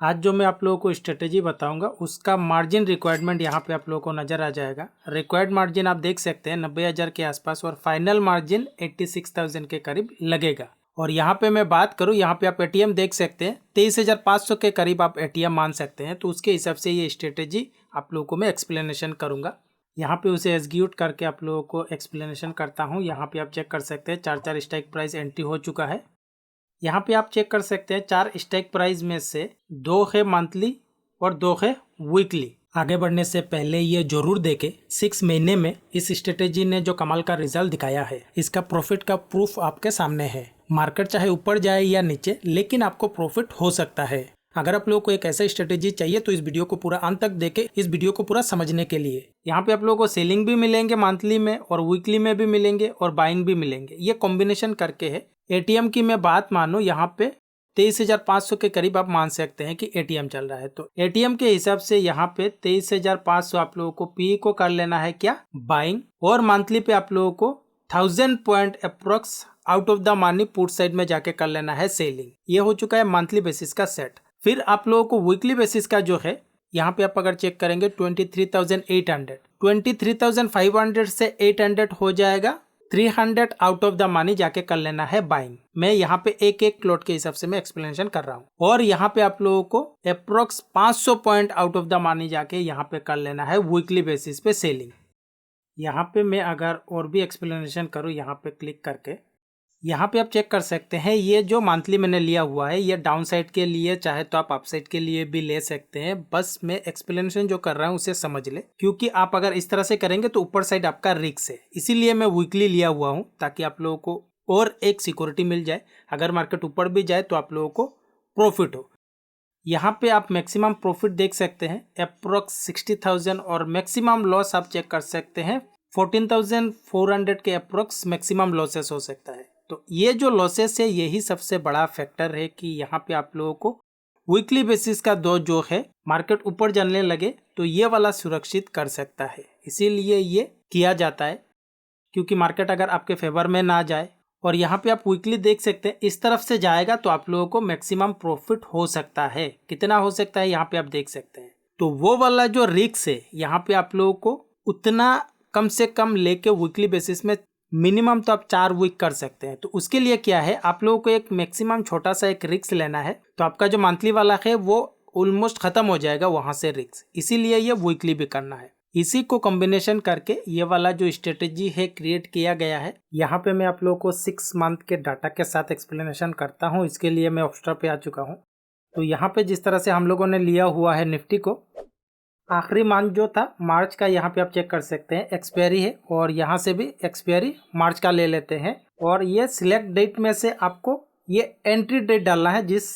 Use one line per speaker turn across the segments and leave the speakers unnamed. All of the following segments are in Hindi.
आज जो मैं आप लोगों को स्ट्रेटेजी बताऊंगा उसका मार्जिन रिक्वायरमेंट यहाँ पे आप लोगों को नज़र आ जाएगा। रिक्वायर्ड मार्जिन आप देख सकते हैं 90,000 के आसपास और फाइनल मार्जिन 86,000 के करीब लगेगा। और यहाँ पे मैं बात करूँ, यहाँ पे आप एटीएम देख सकते हैं 23,500 के करीब आप एटीएम मान सकते हैं। तो उसके हिसाब से ये स्ट्रेटेजी आप लोगों को मैं एक्सप्लेनेशन करूँगा। यहाँ पे उसे एग्जीक्यूट करके आप लोगों को एक्सप्लेनेशन करता हूँ। यहाँ पे आप चेक कर सकते हैं 4 स्ट्राइक प्राइस एंट्री हो चुका है। यहाँ पे आप चेक कर सकते हैं 4 स्ट्राइक प्राइस में से 2 है मंथली और 2 है वीकली। आगे बढ़ने से पहले ये जरूर देखें 6 महीने में इस स्ट्रेटेजी ने जो कमाल का रिजल्ट दिखाया है, इसका प्रॉफिट का प्रूफ आपके सामने है। मार्केट चाहे ऊपर जाए या नीचे, लेकिन आपको प्रॉफिट हो सकता है। अगर आप लोगों को एक ऐसा स्ट्रेटेजी चाहिए तो इस वीडियो को पूरा अंत तक देखें, इस वीडियो को पूरा समझने के लिए। यहाँ पे आप लोगों को सेलिंग भी मिलेंगे मंथली में और वीकली में भी मिलेंगे और बाइंग भी मिलेंगे। ये कॉम्बिनेशन करके है। एटीएम की मैं बात मानूं, यहाँ पे 23,500 के करीब आप मान सकते हैं कि एटीएम चल रहा है। तो एटीएम के हिसाब से यहाँ पे 23,500 आप लोगों को पी को कर लेना है क्या, बाइंग। और मंथली पे आप लोगों को 1000 point approx out of the money put side में जाके कर लेना है सेलिंग। ये हो चुका है मंथली बेसिस का सेट। फिर आप लोगों को वीकली बेसिस का जो है, यहाँ पे आप अगर चेक करेंगे 23,800, 23,500 से 800 हो जाएगा। 300 आउट ऑफ द मनी जाके कर लेना है बाइंग। मैं यहाँ पे एक एक क्लोट के हिसाब से मैं एक्सप्लेनेशन कर रहा हूँ। और यहाँ पे आप लोगों को approx 500 point out of the money जाके यहाँ पे कर लेना है वीकली बेसिस पे सेलिंग। यहाँ पे मैं अगर और भी एक्सप्लेनेशन करूँ, यहाँ पे क्लिक करके यहाँ पे आप चेक कर सकते हैं, ये जो मंथली मैंने लिया हुआ है ये डाउन साइड के लिए, चाहे तो आप अप साइड के लिए भी ले सकते हैं। बस मैं एक्सप्लेनेशन जो कर रहा हूँ उसे समझ ले, क्योंकि आप अगर इस तरह से करेंगे तो ऊपर साइड आपका रिस्क है। इसीलिए मैं वीकली लिया हुआ हूँ, ताकि आप लोगों को और एक सिक्योरिटी मिल जाए। अगर मार्केट ऊपर भी जाए तो आप लोगों को प्रॉफिट हो। यहाँ पे आप मैक्सिमम प्रॉफिट देख सकते हैं अप्रोक्स 60,000 और मैक्सिमम लॉस आप चेक कर सकते हैं 14,400 के अप्रोक्स मैक्सिमम लॉसेस हो सकता है। तो ये जो लॉसेस है यही सबसे बड़ा फैक्टर है कि यहाँ पे आप लोगों को वीकली बेसिस का दो जो है, मार्केट ऊपर जाने लगे तो ये वाला सुरक्षित कर सकता है। इसीलिए ये किया जाता है, क्योंकि मार्केट अगर आपके फेवर में ना जाए, और यहाँ पे आप वीकली देख सकते हैं इस तरफ से जाएगा तो आप लोगों को मैक्सिमम प्रॉफिट हो सकता है। कितना हो सकता है यहाँ पे आप देख सकते हैं। तो वो वाला जो रिस्क है यहाँ पे आप लोगों को उतना कम से कम लेके वीकली बेसिस में मिनिमम तो आप 4 वीक कर सकते हैं। तो उसके लिए क्या है, आप लोगों को एक मैक्सिमम छोटा सा एक रिस्क लेना है। तो आपका जो मंथली वाला है वो ऑलमोस्ट खत्म हो जाएगा वहां से रिस्क, इसीलिए ये वीकली भी करना है। इसी को कॉम्बिनेशन करके ये वाला जो स्ट्रेटेजी है क्रिएट किया गया है। यहाँ पे मैं आप लोगों को 6 मंथ के डाटा के साथ एक्सप्लेनेशन करता हूँ। इसके लिए मैं ऑप्स्ट्रा पे आ चुका हूँ। तो यहाँ पे जिस तरह से हम लोगों ने लिया हुआ है निफ्टी को, आखिरी मंथ जो था मार्च का, यहाँ पे आप चेक कर सकते हैं एक्सपायरी है, और यहाँ से भी एक्सपायरी मार्च का ले लेते हैं। और ये सिलेक्ट डेट में से आपको ये एंट्री डेट डालना है जिस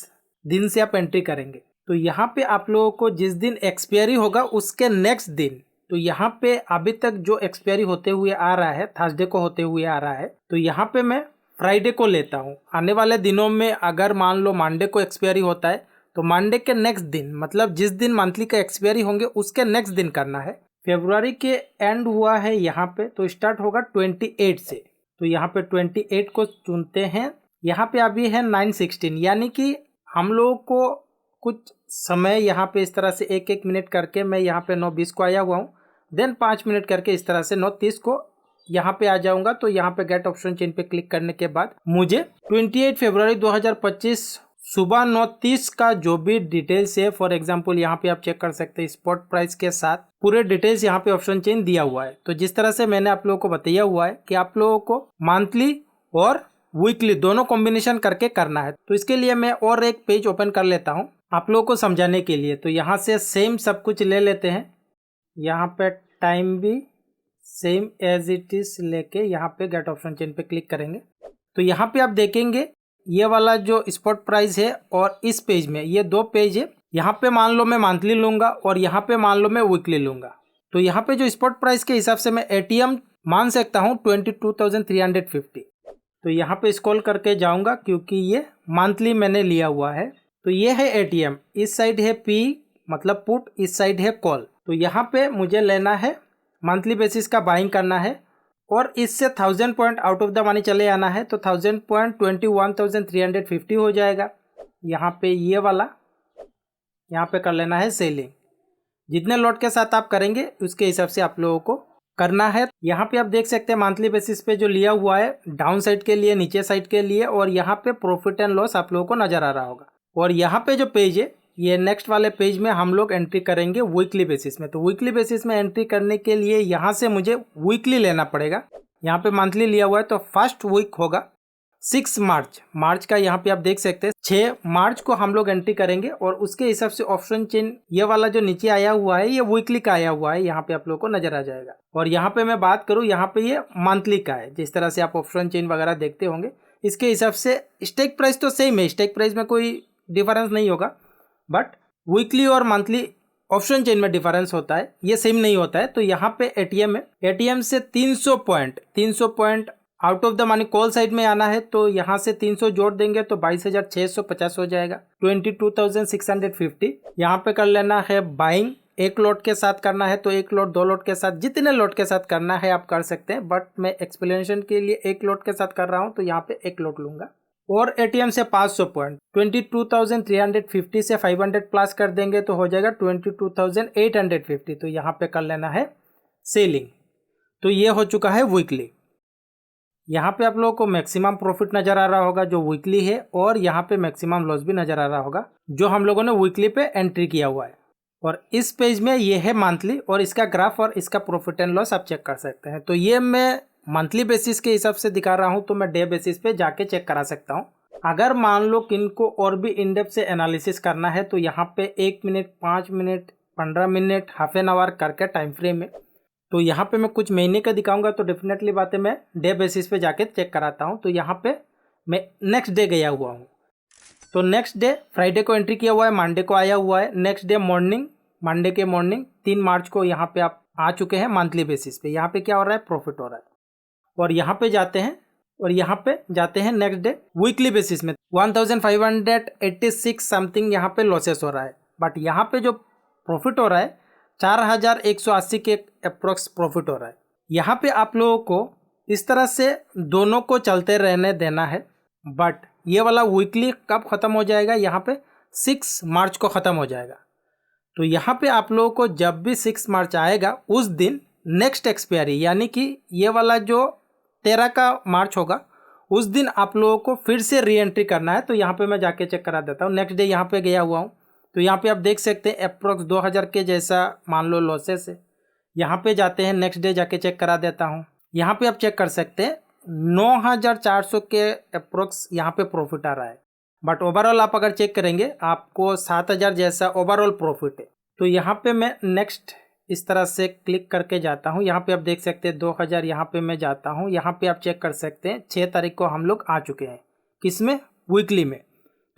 दिन से आप एंट्री करेंगे। तो यहाँ पे आप लोगों को जिस दिन एक्सपायरी होगा उसके नेक्स्ट दिन, तो यहाँ पे अभी तक जो एक्सपायरी होते हुए आ रहा है थर्सडे को होते हुए आ रहा है, तो यहाँ पे मैं फ्राइडे को लेता हूँ। आने वाले दिनों में अगर मान लो मंडे को एक्सपायरी होता है तो मंडे के नेक्स्ट दिन, मतलब जिस दिन मंथली का एक्सपायरी होंगे उसके नेक्स्ट दिन करना है। फरवरी के एंड हुआ है यहाँ पे, तो स्टार्ट होगा 28 से। तो यहाँ पे 28 को चुनते हैं। यहाँ पे अभी है 9:16, यानी कि हम लोगों को कुछ समय यहाँ पे इस तरह से एक एक मिनट करके, मैं यहाँ पे 9:20 को आया हुआ हूँ, देन 5 मिनट करके इस तरह से 9:30 को यहाँ पे आ जाऊंगा। तो यहाँ पे गेट ऑप्शन चेन पे क्लिक करने के बाद मुझे 28 फरवरी 2025 सुबह 9:30 का जो भी डिटेल्स है, फॉर एग्जांपल यहाँ पे आप चेक कर सकते हैं स्पॉट प्राइस के साथ पूरे डिटेल्स यहाँ पे ऑप्शन चेन दिया हुआ है। तो जिस तरह से मैंने आप लोगों को बताया हुआ है कि आप लोगों को मंथली और वीकली दोनों कॉम्बिनेशन करके करना है। तो इसके लिए मैं और एक पेज ओपन कर लेता हूँ आप लोगों को समझाने के लिए। तो यहाँ से सेम सब कुछ ले लेते हैं। यहाँ पे टाइम भी सेम एज इट इज लेके यहाँ पे गेट ऑप्शन चेन पे क्लिक करेंगे। तो यहाँ पे आप देखेंगे ये वाला जो स्पॉट प्राइस है और इस पेज में ये 2 पेज है। यहाँ पे मान लो मैं मंथली लूंगा और यहाँ पे मान लो मैं वीकली लूंगा। तो यहाँ पे जो स्पॉट प्राइस के हिसाब से मैं एटीएम मान सकता हूँ 22,350। तो यहाँ पे स्क्रॉल करके जाऊंगा क्योंकि ये मंथली मैंने लिया हुआ है। तो ये है एटीएम, इस साइड है पी मतलब पुट, इस साइड है कॉल। तो यहाँ पे मुझे लेना है मंथली बेसिस का बाइंग करना है, और इससे 1000 point out of the money चले आना है। तो 1000 पॉइंट 21,350 हो जाएगा। यहाँ पे ये वाला यहाँ पे कर लेना है सेलिंग। जितने लॉट के साथ आप करेंगे उसके हिसाब से आप लोगों को करना है। यहाँ पे आप देख सकते हैं मंथली बेसिस पे जो लिया हुआ है डाउन साइड के लिए, नीचे साइड के लिए, और यहाँ पे प्रॉफिट एंड लॉस आप लोगों को नजर आ रहा होगा। और यहाँ पे जो पेज है ये नेक्स्ट वाले पेज में हम लोग एंट्री करेंगे वीकली बेसिस में। तो वीकली बेसिस में एंट्री करने के लिए यहाँ से मुझे वीकली लेना पड़ेगा। यहाँ पे मंथली लिया हुआ है तो फर्स्ट वीक होगा 6 मार्च का। यहाँ पे आप देख सकते हैं 6 मार्च को हम लोग एंट्री करेंगे और उसके हिसाब से ऑप्शन चेन ये वाला जो नीचे आया हुआ है ये वीकली का आया हुआ है, यहाँ पे आप लोगों को नजर आ जाएगा। और यहाँ पे मैं बात करूँ, यहाँ पे ये मंथली का है। जिस तरह से आप ऑप्शन चेन वगैरह देखते होंगे इसके हिसाब से स्टेक प्राइस तो सेम है, स्टेक प्राइस में कोई डिफरेंस नहीं होगा, बट वीकली और मंथली ऑप्शन चेन में डिफरेंस होता है, ये सेम नहीं होता है। तो यहाँ पे एटीएम है, एटीएम से 300 point out of the money call side में आना है। तो यहाँ से 300 जोड़ देंगे तो 22,650 हो जाएगा, 22,650। यहाँ पे कर लेना है बाइंग, एक लॉट के साथ करना है तो एक लॉट, 2 लॉट के साथ, जितने लॉट के साथ करना है आप कर सकते हैं, बट मैं एक्सप्लेनेशन के लिए एक लॉट के साथ कर रहा हूँ तो यहाँ पे एक लॉट लूंगा। और एटीएम से 500 पॉइंट 22,350 से 500 प्लस कर देंगे तो हो जाएगा 22,850। तो यहाँ पे कर लेना है सेलिंग। तो ये हो चुका है वीकली। यहाँ पे आप लोगों को मैक्सिमम प्रॉफिट नजर आ रहा होगा जो वीकली है, और यहाँ पे मैक्सिमम लॉस भी नजर आ रहा होगा जो हम लोगों ने वीकली पे एंट्री किया हुआ है। और इस पेज में ये है मंथली, और इसका ग्राफ और इसका प्रॉफिट एंड लॉस आप चेक कर सकते हैं। तो ये मैं मंथली बेसिस के हिसाब से दिखा रहा हूँ, तो मैं डे बेसिस पे जाके चेक करा सकता हूँ। अगर मान लो कि इनको और भी इन डेप्थ से एनालिसिस करना है तो यहाँ पे 1 minute, 5 minute, 15 minute, half an hour करके टाइम फ्रेम है। तो यहाँ पे मैं कुछ महीने का दिखाऊंगा तो डेफिनेटली बात है मैं डे बेसिस पे जाके चेक कराता हूँ। तो यहाँ पे मैं नेक्स्ट डे गया हुआ हूँ, तो नेक्स्ट डे फ्राइडे को एंट्री किया हुआ है, मंडे को आया हुआ है, नेक्स्ट डे मॉर्निंग, मंडे के मॉर्निंग 3 मार्च को यहाँ पे आप आ चुके हैं मंथली बेसिस पे। यहाँ पे क्या हो रहा है, प्रॉफिट हो रहा है। और यहाँ पे जाते हैं नेक्स्ट डे वीकली बेसिस में 1586 समथिंग यहाँ पे लॉसेस हो रहा है, बट यहाँ पे जो प्रॉफिट हो रहा है 4180 के अप्रोक्स प्रॉफिट हो रहा है। यहाँ पे आप लोगों को इस तरह से दोनों को चलते रहने देना है, बट ये वाला वीकली कब ख़त्म हो जाएगा, यहाँ पे 6 मार्च को ख़त्म हो जाएगा। तो यहाँ पे आप लोगों को जब भी 6 मार्च आएगा उस दिन नेक्स्ट एक्सपायरी, यानी कि ये वाला जो 13 का मार्च होगा उस दिन आप लोगों को फिर से री एंट्री करना है। तो यहाँ पे मैं जाके चेक करा देता हूँ। नेक्स्ट डे यहाँ पे गया हुआ हूँ तो यहाँ पे आप देख सकते हैं अप्रोक्स 2000 के जैसा मान लो लॉसेस है। यहाँ पे जाते हैं, नेक्स्ट डे जाके चेक करा देता हूँ। यहाँ पे आप चेक कर सकते हैं 9400 के अप्रोक्स यहाँ पे प्रॉफिट आ रहा है, बट ओवरऑल आप अगर चेक करेंगे आपको 7000 जैसा ओवरऑल प्रॉफिट है। तो यहाँ पे मैं नेक्स्ट इस तरह से क्लिक करके जाता हूँ। यहाँ पे आप देख सकते हैं 2000, यहाँ पे मैं जाता हूँ। यहाँ पे आप चेक कर सकते हैं 6 तारीख को हम लोग आ चुके हैं, किसमें, वीकली में।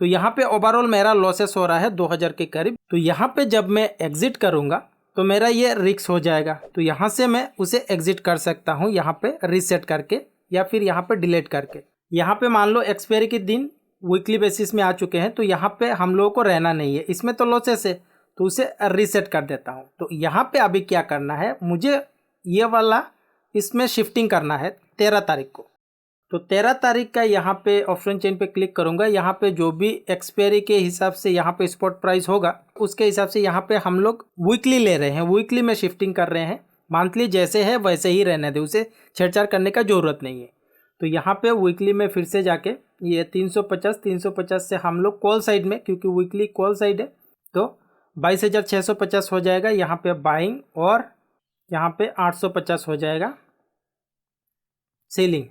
तो यहाँ पे ओवरऑल मेरा लॉसेस हो रहा है 2000 के करीब। तो यहाँ पे जब मैं एग्जिट करूँगा तो मेरा ये रिस्क हो जाएगा, तो यहाँ से मैं उसे एग्जिट कर सकता हूँ यहाँ पे रीसेट करके या फिर यहाँ पे डिलीट करके। यहाँ पे मान लो एक्सपायरी के दिन वीकली बेसिस में आ चुके हैं तो यहाँ पे हम लोगों को रहना नहीं है, इसमें तो लॉसेस है तो उसे रीसेट कर देता हूँ। तो यहाँ पे अभी क्या करना है, मुझे ये वाला इसमें शिफ्टिंग करना है 13 तारीख को। तो 13 तारीख का यहाँ पे ऑप्शन चेन पे क्लिक करूँगा। यहाँ पे जो भी एक्सपायरी के हिसाब से यहाँ पे स्पॉट प्राइस होगा उसके हिसाब से यहाँ पे हम लोग वीकली ले रहे हैं, वीकली में शिफ्टिंग कर रहे हैं। मंथली जैसे है वैसे ही रहने दे, उसे छेड़छाड़ करने का ज़रूरत नहीं है। तो यहाँ पे वीकली में फिर से जाके ये 350 से हम लोग कॉल साइड में, क्योंकि वीकली कॉल साइड है, तो 22,650 हो जाएगा यहाँ पे बाइंग, और यहाँ पे 850 हो जाएगा सेलिंग।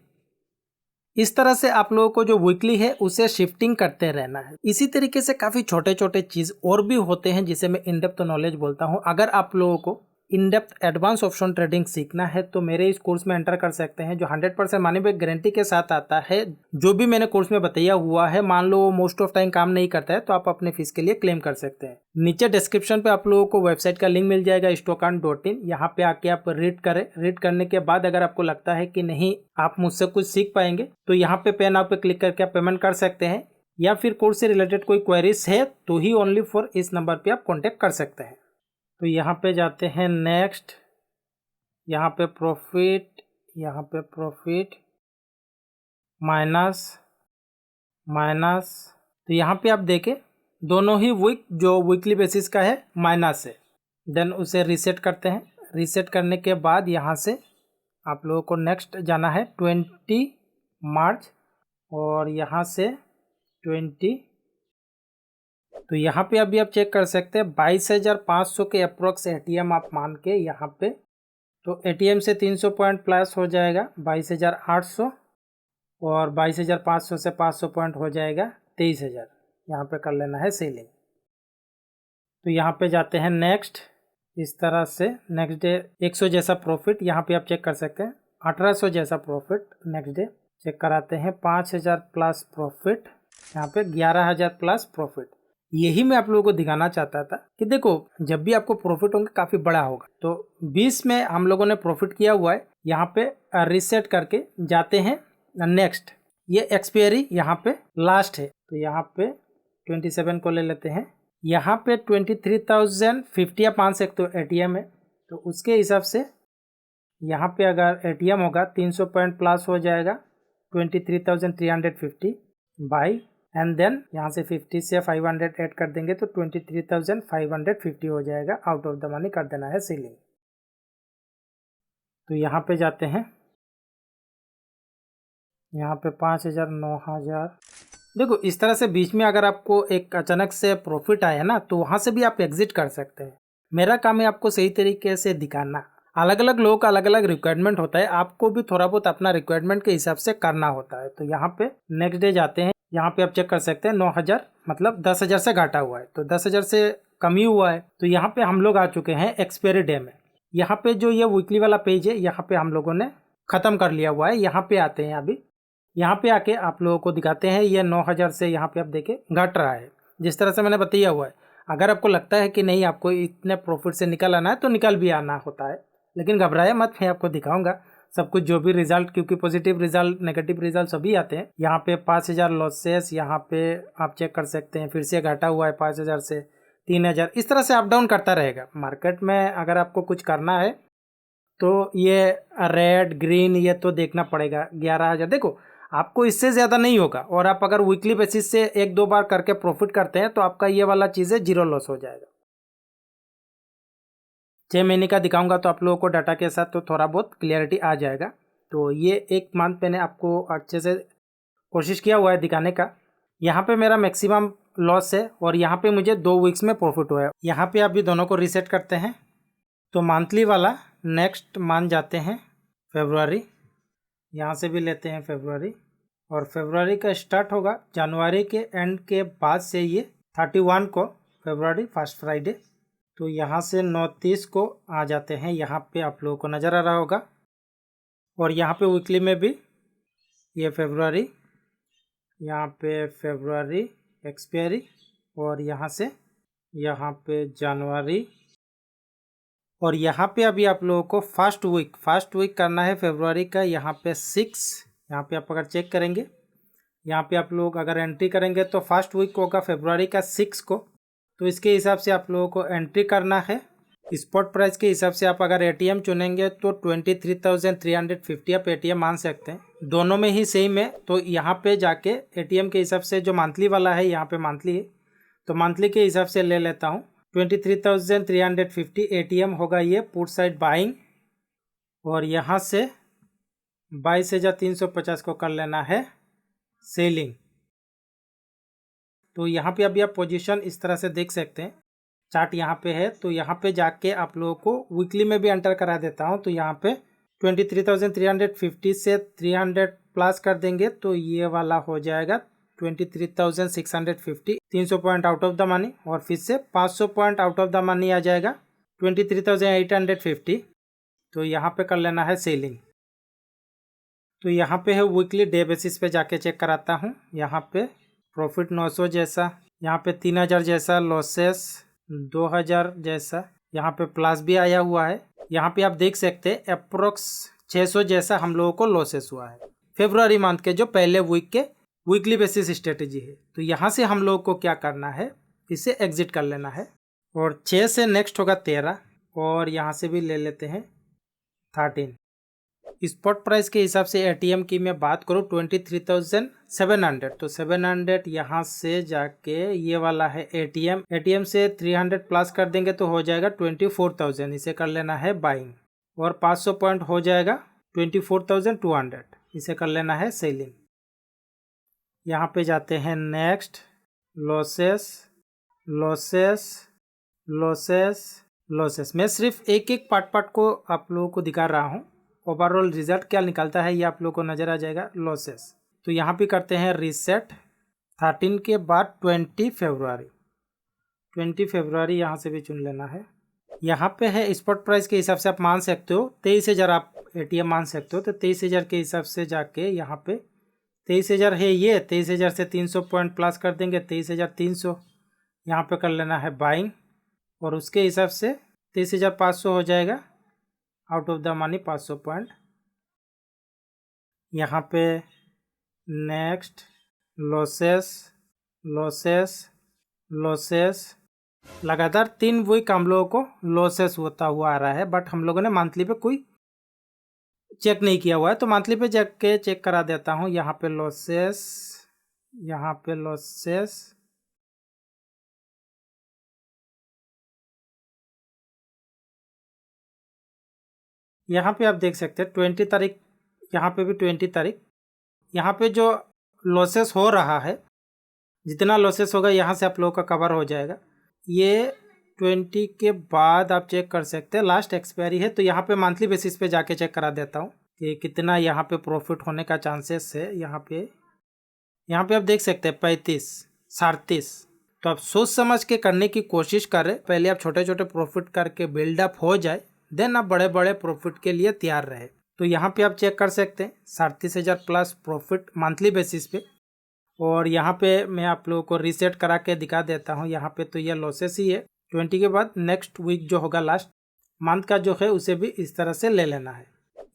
इस तरह से आप लोगों को जो वीकली है उसे शिफ्टिंग करते रहना है। इसी तरीके से काफ़ी छोटे छोटे चीज़ और भी होते हैं जिसे मैं इन डेप्थ नॉलेज बोलता हूँ। अगर आप लोगों को in depth advance option trading सीखना है तो मेरे इस कोर्स में एंटर कर सकते हैं, जो 100% मनी बैक गारंटी के साथ आता है। जो भी मैंने कोर्स में बताया हुआ है, मान लो मोस्ट ऑफ टाइम काम नहीं करता है तो आप अपने फीस के लिए क्लेम कर सकते हैं। नीचे डिस्क्रिप्शन पे आप लोगों को वेबसाइट का लिंक मिल जाएगा stockan.in। यहाँ पे आके आप रीड करें। रीड करने के बाद अगर आपको लगता है कि नहीं आप मुझसे कुछ सीख पाएंगे तो यहाँ पे पे नाउ पे क्लिक करके आप पेमेंट कर सकते हैं, या फिर कोर्स से रिलेटेड कोई क्वेरीज है तो ही ओनली फॉर इस नंबर पे आप कॉन्टेक्ट कर सकते हैं। तो यहाँ पे जाते हैं नेक्स्ट, यहाँ पे प्रॉफिट, यहाँ पे प्रॉफिट माइनस, तो यहाँ पे आप देखें दोनों ही वीक जो वीकली बेसिस का है माइनस है। देन उसे रीसेट करते हैं। रीसेट करने के बाद यहाँ से आप लोगों को नेक्स्ट जाना है 20 मार्च और यहाँ से 20। तो यहाँ पे अभी आप चेक कर सकते हैं 22,500 के अप्रोक्स एटीएम आप मान के यहाँ पे, तो एटीएम से 300 पॉइंट प्लस हो जाएगा 22,800 और 22,500 से 500 पॉइंट हो जाएगा 23,000। यहाँ पे कर लेना है सेलिंग। तो यहाँ पे जाते हैं नेक्स्ट। इस तरह से नेक्स्ट डे 100 जैसा प्रॉफिट यहाँ पे आप चेक कर सकते हैं। 1800 जैसा प्रॉफिट नेक्स्ट डे चेक कराते हैं। 5,000 प्लस प्रॉफिट, यहाँ पे 11,000 प्लस प्रॉफिट। यही मैं आप लोगों को दिखाना चाहता था कि देखो जब भी आपको प्रॉफिट होंगे काफ़ी बड़ा होगा। तो 20 में हम लोगों ने प्रॉफिट किया हुआ है। यहाँ पे रीसेट करके जाते हैं नेक्स्ट। ये एक्सपायरी यहाँ पे लास्ट है, तो यहाँ पे 27 को ले लेते हैं। यहाँ पे 23,050 आप मान सकते हो एटीएम है, तो उसके हिसाब से यहाँ पे अगर एटीएम होगा 300 पॉइंट प्लस हो जाएगा 23,350 बाई, एंड देन यहाँ से 50 से 500 ऐड कर देंगे तो 23,550 हो जाएगा। आउट ऑफ द मनी कर देना है सेलिंग। तो यहाँ पे जाते हैं, यहाँ पे 5,000 9,000। देखो इस तरह से बीच में अगर आपको एक अचानक से प्रॉफिट आया ना तो वहाँ से भी आप एग्जिट कर सकते हैं। मेरा काम है आपको सही तरीके से दिखाना। अलग अलग लोगों का अलग अलग रिक्वायरमेंट होता है, आपको भी थोड़ा बहुत अपना रिक्वायरमेंट के हिसाब से करना होता है। तो यहाँ पे नेक्स्ट डे जाते हैं। यहाँ पे आप चेक कर सकते हैं 9,000 मतलब 10,000 से घाटा हुआ है, तो 10,000 से कमी हुआ है। तो यहाँ पे हम लोग आ चुके हैं एक्सपायरी डे में। यहाँ पे जो ये वीकली वाला पेज है यहाँ पे हम लोगों ने ख़त्म कर लिया हुआ है। यहाँ पे आते हैं, अभी यहाँ पे आके आप लोगों को दिखाते हैं ये 9,000 से यहाँ पे आप देखें घट रहा है। जिस तरह से मैंने बताया हुआ है, अगर आपको लगता है कि नहीं आपको इतने प्रॉफिट से निकल आना है तो निकल भी आना होता है, लेकिन घबराए मत, मैं आपको दिखाऊंगा सब कुछ जो भी रिजल्ट, क्योंकि पॉजिटिव रिजल्ट नेगेटिव रिजल्ट सभी आते हैं। यहाँ पे 5,000 लॉसेस, यहाँ पे आप चेक कर सकते हैं फिर से घाटा हुआ है 5,000 से 3,000। इस तरह से अप डाउन करता रहेगा मार्केट में। अगर आपको कुछ करना है तो ये रेड ग्रीन ये तो देखना पड़ेगा। 11,000 देखो आपको इससे ज़्यादा नहीं होगा, और आप अगर वीकली बेसिस से 1-2 बार करके प्रॉफिट करते हैं तो आपका ये वाला चीज़ें जीरो लॉस हो जाएगा। 6 महीने का दिखाऊंगा तो आप लोगों को डाटा के साथ तो थोड़ा बहुत क्लियरिटी आ जाएगा। तो ये एक मंथ मैंने आपको अच्छे से कोशिश किया हुआ है दिखाने का। यहाँ पे मेरा मैक्सिमम लॉस है और यहाँ पे मुझे 2 वीक्स में प्रॉफिट हुआ है। यहाँ पे अभी दोनों को रीसेट करते हैं। तो मंथली वाला नेक्स्ट मान जाते हैं फरवरी, यहाँ से भी लेते हैं फरवरी, और फरवरी का स्टार्ट होगा जनवरी के एंड के बाद से ये 31 को फरवरी फर्स्ट फ्राइडे। तो यहाँ से 9-30 को आ जाते हैं। यहाँ पे आप लोगों को नज़र आ रहा होगा, और यहाँ पे वीकली में भी ये फरवरी, यहाँ पे फरवरी एक्सपायरी, और यहाँ से यहाँ पे जनवरी, और यहाँ पे अभी आप लोगों को फर्स्ट वीक करना है फरवरी का। यहाँ पे 6, यहाँ पे आप अगर चेक करेंगे, यहाँ पे आप लोग अगर एंट्री करेंगे तो फर्स्ट वीक होगा फरवरी का 6 को। तो इसके हिसाब से आप लोगों को एंट्री करना है। स्पॉट प्राइस के हिसाब से आप अगर एटीएम चुनेंगे तो 23,350 आप एटीएम मान सकते हैं। दोनों में ही सेम है। तो यहाँ पे जाके एटीएम के हिसाब से जो मंथली वाला है, यहाँ पे मंथली है तो मंथली के हिसाब से ले लेता हूँ। 23,350 एटीएम होगा ये पुट साइड बाइंग, और यहाँ से 22,350 को कर लेना है सेलिंग। तो यहाँ पे अभी आप पोजीशन इस तरह से देख सकते हैं, चार्ट यहाँ पे है। तो यहाँ पे जाके आप लोगों को वीकली में भी एंटर करा देता हूँ। तो यहाँ पे 23,350 से 300 प्लस कर देंगे तो ये वाला हो जाएगा 23,650, 300 point out of the money, और फिर से 500 point out of the money आ जाएगा 23,850। तो यहाँ पे कर लेना है सेलिंग। तो यहाँ पे है वीकली डे बेसिस पे जाके चेक कराता हूँ। यहाँ पे प्रॉफिट 900 जैसा, यहाँ पे 3,000 जैसा लॉसेस, 2,000 जैसा, यहाँ पे प्लस भी आया हुआ है। यहाँ पे आप देख सकते हैं अप्रोक्स 600 जैसा हम लोगों को लॉसेस हुआ है फरवरी मंथ के जो पहले वीक के वीकली बेसिस स्ट्रेटेजी है। तो यहाँ से हम लोगों को क्या करना है, इसे एग्जिट कर लेना है। और 6 से नेक्स्ट होगा 13, और यहाँ से भी ले लेते हैं 13। स्पॉट प्राइस के हिसाब से एटीएम की मैं बात करूँ 23,700, तो 700 यहाँ से जाके ये वाला है एटीएम से 300 प्लस कर देंगे तो हो जाएगा 24,000, इसे कर लेना है बाइंग। और 500 पॉइंट हो जाएगा 24,200, इसे कर लेना है सेलिंग। यहाँ पे जाते हैं next, losses losses losses losses. मैं सिर्फ एक एक पार्ट को आप लोगों को दिखा रहा हूँ, ओवरऑल रिजल्ट क्या निकलता है ये आप लोगों को नज़र आ जाएगा। लॉसेस तो यहाँ पे करते हैं रीसेट 13 के बाद 20 फरवरी यहाँ से भी चुन लेना है। यहाँ पे है स्पॉट प्राइस के हिसाब से आप मान सकते हो 23,000 आप एटीएम मान सकते हो, तो 23,000 के हिसाब से जाके यहाँ पे 23,000 है, ये 23,000 से 300 पॉइंट प्लस कर देंगे 23,300, यहाँ पे कर लेना है बाइंग। और उसके हिसाब से 23,500 हो जाएगा, out of the money 500 point. यहाँ पे नेक्स्ट लॉसेस लॉसेस लॉसेस, लगातार 3 वीक हम लोगों को लॉसेस होता हुआ आ रहा है, बट हम लोगों ने मंथली पे कोई चेक नहीं किया हुआ है, तो मंथली पे जाके चेक करा देता हूँ। यहाँ पे लॉसेस, यहाँ पे लॉसेस, यहाँ पे आप देख सकते हैं 20 तारीख, यहाँ पे भी 20 तारीख, यहाँ पे जो लॉसेस हो रहा है, जितना लॉसेस होगा यहाँ से आप लोगों का कवर हो जाएगा। ये 20 के बाद आप चेक कर सकते हैं, लास्ट एक्सपायरी है, तो यहाँ पे मंथली बेसिस पे जाके चेक करा देता हूँ कि कितना यहाँ पे प्रॉफिट होने का चांसेस है। यहाँ पे आप देख सकते हैं 35, 37। तो आप सोच समझ के करने की कोशिश करें, पहले आप छोटे छोटे प्रॉफिट करके बिल्डअप हो जाए, देन आप बड़े बड़े प्रॉफिट के लिए तैयार रहे। तो यहाँ पे आप चेक कर सकते हैं 37,000 प्लस प्रॉफिट मंथली बेसिस पे। और यहाँ पे मैं आप लोगों को रीसेट करा के दिखा देता हूँ। यहाँ पे तो ये लॉसेस ही है। 20 के बाद नेक्स्ट वीक जो होगा लास्ट मंथ का जो है उसे भी इस तरह से ले लेना है।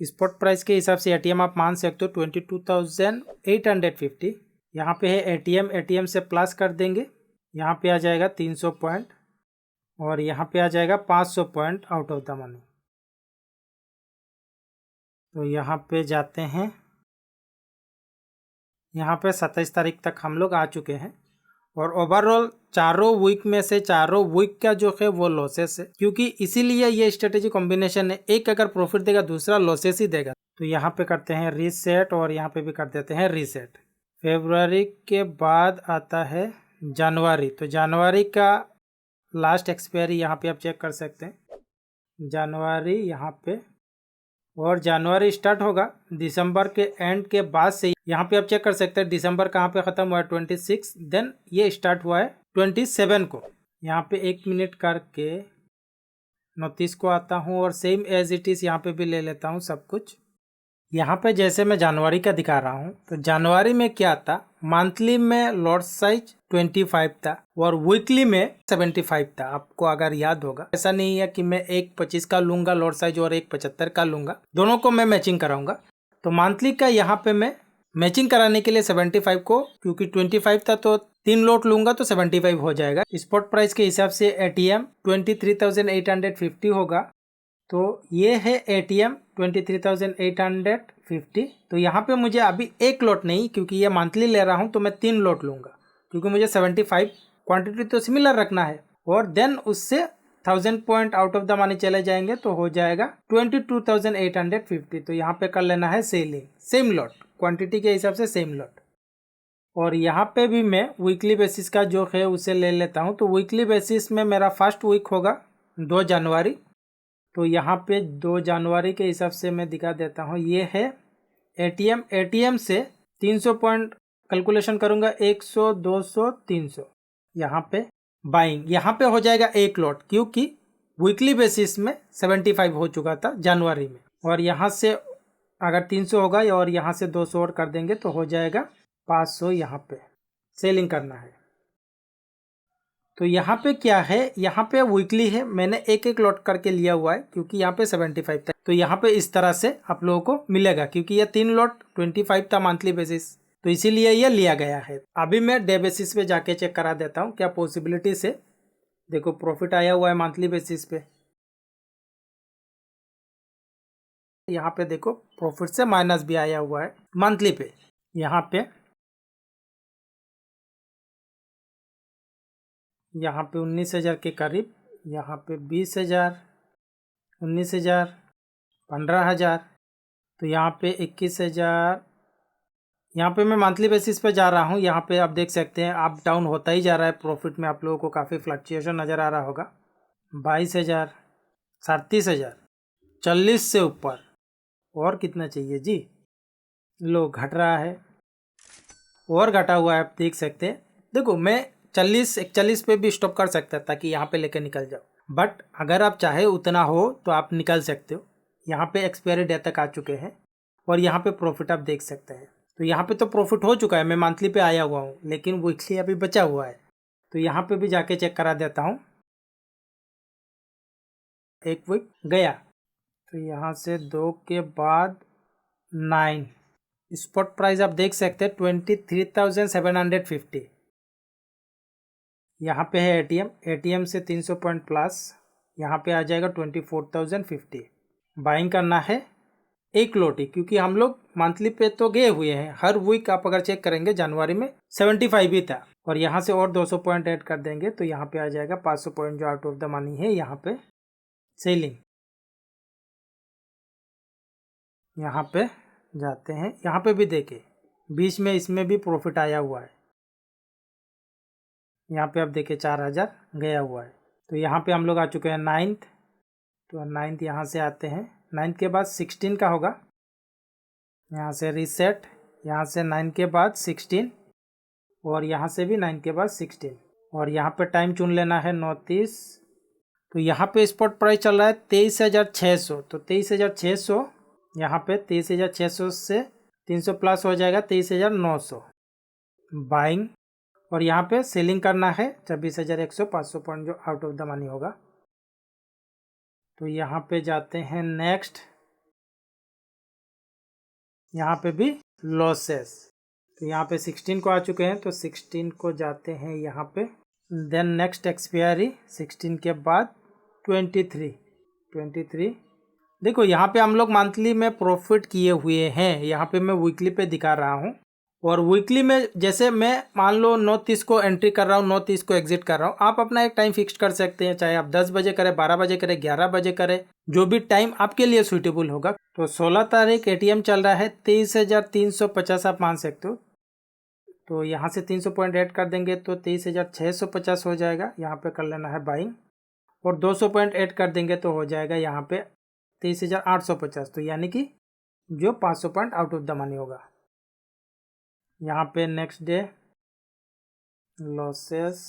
स्पॉट प्राइस के हिसाब से एटीएम आप मान सकते हो 22,850। यहाँ पे है एटीएम से प्लस कर देंगे, यहाँ पे आ जाएगा 300 पॉइंट और यहाँ पे आ जाएगा 500 point out of the money. तो यहाँ पे जाते हैं, यहाँ पे 27 तारीख तक हम लोग आ चुके हैं और ओवरऑल चारों वीक में से चारों वीक का जो है वो लॉसेस है, क्योंकि इसीलिए ये स्ट्रेटेजी कॉम्बिनेशन है, एक अगर प्रॉफिट देगा दूसरा लॉसेस ही देगा। तो यहाँ पे करते हैं रीसेट और यहाँ पे भी कर देते हैं रीसेट। फरवरी के बाद आता है जनवरी, तो जनवरी का लास्ट एक्सपायरी यहाँ पे आप चेक कर सकते हैं, जनवरी यहाँ पे, और जनवरी स्टार्ट होगा दिसंबर के एंड के बाद से। यहाँ पे आप चेक कर सकते हैं दिसंबर कहाँ पे ख़त्म हुआ है 26, देन ये स्टार्ट हुआ है 27 को। यहाँ पे 1 मिनट करके नोटिस को आता हूँ और सेम एज इट इज़ यहाँ पे भी ले लेता हूँ सब कुछ। यहाँ पे जैसे मैं जनवरी का दिखा रहा हूँ, तो जनवरी में क्या था, मंथली में लॉट साइज 25 था और वीकली में 75 था। आपको अगर याद होगा, ऐसा नहीं है कि मैं एक 25 का लूंगा लॉट साइज और एक 75 का लूंगा, दोनों को मैं मैचिंग कराऊंगा। तो मंथली का यहाँ पे मैं मैचिंग कराने के लिए 75 को, क्योंकि 25 था तो 3 लॉट लूंगा तो 75 हो जाएगा। स्पॉट प्राइस के हिसाब से एटीएम 23,850 होगा, तो ये है एटीएम 23,850। तो यहाँ पे मुझे अभी एक लॉट नहीं, क्योंकि ये मंथली ले रहा हूँ तो मैं 3 लॉट लूँगा, क्योंकि मुझे 75 क्वांटिटी तो सिमिलर रखना है। और देन उससे 1000 point out of the money चले जाएंगे तो हो जाएगा 22,850। तो यहाँ पे कर लेना है सेलिंग, सेम लॉट क्वांटिटी के हिसाब से सेम लॉट। और यहाँ पे भी मैं वीकली बेसिस का जो है उसे ले लेता हूँ। तो वीकली बेसिस में मेरा फर्स्ट वीक होगा 2 जनवरी। तो यहाँ पे 2 जनवरी के हिसाब से मैं दिखा देता हूँ, ये है एटीएम से 300 पॉइंट कैलकुलेशन करूँगा, 100, 200, 300। यहाँ पे बाइंग, यहाँ पे हो जाएगा एक लॉट, क्योंकि वीकली बेसिस में 75 हो चुका था जनवरी में। और यहाँ से अगर 300 होगा और यहाँ से 200 और कर देंगे तो हो जाएगा 500। यहाँ पे सेलिंग करना है। तो यहाँ पे क्या है, यहाँ पे वीकली है, मैंने एक एक लॉट करके लिया हुआ है, क्योंकि यहाँ पे 75 था। तो यहाँ पे इस तरह से आप लोगों को मिलेगा, क्योंकि ये 3 लॉट 25 था मंथली बेसिस, तो इसीलिए ये लिया गया है। अभी मैं डे बेसिस पे जाके चेक करा देता हूँ क्या पॉसिबिलिटी से देखो प्रॉफिट आया हुआ है मंथली बेसिस पे। यहाँ पे देखो प्रॉफिट से माइनस भी आया हुआ है मंथली पे। यहाँ पे 19,000 के करीब, यहाँ पे 20,000, 19,000, 15,000, तो यहाँ पे 21,000। यहाँ पे मैं मंथली बेसिस पे जा रहा हूँ। यहाँ पे आप देख सकते हैं अप डाउन होता ही जा रहा है। प्रॉफिट में आप लोगों को काफ़ी फ्लक्चुएशन नज़र आ रहा होगा। 22,000, 37,000, 40 से ऊपर, और कितना चाहिए जी? लो घट रहा है और घटा हुआ है, आप देख सकते हैं। देखो मैं 40-41 पे भी स्टॉप कर सकता ताकि यहाँ पे लेकर निकल जाओ, बट अगर आप चाहे उतना हो तो आप निकल सकते हो। यहाँ पे एक्सपायरी डेट तक आ चुके हैं और यहाँ पे प्रॉफिट आप देख सकते हैं। तो यहाँ पे तो प्रॉफिट हो चुका है, मैं मंथली पे आया हुआ हूँ, लेकिन वीकली अभी बचा हुआ है। तो यहाँ पे भी जाके चेक करा देता हूँ। एक वीक गया, तो यहाँ से 2 के बाद 9 स्पॉट प्राइस आप देख सकते हैं 23,750। यहाँ पे है एटीएम से 300 पॉइंट प्लस, यहाँ पे आ जाएगा 24,050। बाइंग करना है एक लोटी, क्योंकि हम लोग मंथली पे तो गए हुए हैं। हर वीक आप अगर चेक करेंगे जनवरी में 75 ही था, और यहाँ से और 200 पॉइंट ऐड कर देंगे तो यहाँ पे आ जाएगा 500 पॉइंट जो आउट ऑफ द मनी है। यहाँ पे सेलिंग, यहाँ पे जाते हैं, यहाँ पे भी देखे बीच में इसमें भी प्रॉफिट आया हुआ है। यहाँ पे आप देखे 4,000 गया हुआ है। तो यहाँ पे हम लोग आ चुके हैं 9th, तो 9th यहाँ से आते हैं। 9th के बाद 16 का होगा, यहाँ से रीसेट, यहाँ से 9 के बाद 16, और यहाँ से भी 9 के बाद 16, और यहाँ पे टाइम चुन लेना है 9:30। तो यहाँ पे स्पॉट प्राइस चल रहा है 23,600। तो 23,600, यहाँ पे 23,600 से 300 प्लस हो जाएगा 23,900 बाइंग, और यहाँ पे सेलिंग करना है 26,100, 500 पॉइंट जो आउट ऑफ द मनी होगा। तो यहाँ पे जाते हैं नेक्स्ट, यहाँ पे भी लॉसेस। तो यहाँ पे 16 को आ चुके हैं, तो 16 को जाते हैं यहाँ पे। देन नेक्स्ट एक्सपायरी 16 के बाद 23। देखो यहाँ पे हम लोग मंथली में प्रॉफिट किए हुए हैं, यहाँ पे मैं वीकली पे दिखा रहा हूँ। और वीकली में जैसे मैं मान लो 9:30 को एंट्री कर रहा हूँ, 9:30 को एग्जिट कर रहा हूँ। आप अपना एक टाइम फिक्स कर सकते हैं, चाहे आप 10 बजे करें, 12 बजे करें, 11 बजे करें, जो भी टाइम आपके लिए सूटेबल होगा। तो 16 तारीख एटीएम चल रहा है 23,350 आप मान सकते हो। तो यहाँ से 300 पॉइंट ऐड कर देंगे तो 23,650 हो जाएगा। यहाँ पे कर लेना है बाइंग, और 200 पॉइंट ऐड कर देंगे तो हो जाएगा यहाँ पे 23,850। तो यानी कि जो 500 point out of the money होगा। यहाँ पे नेक्स्ट डे लॉसेस,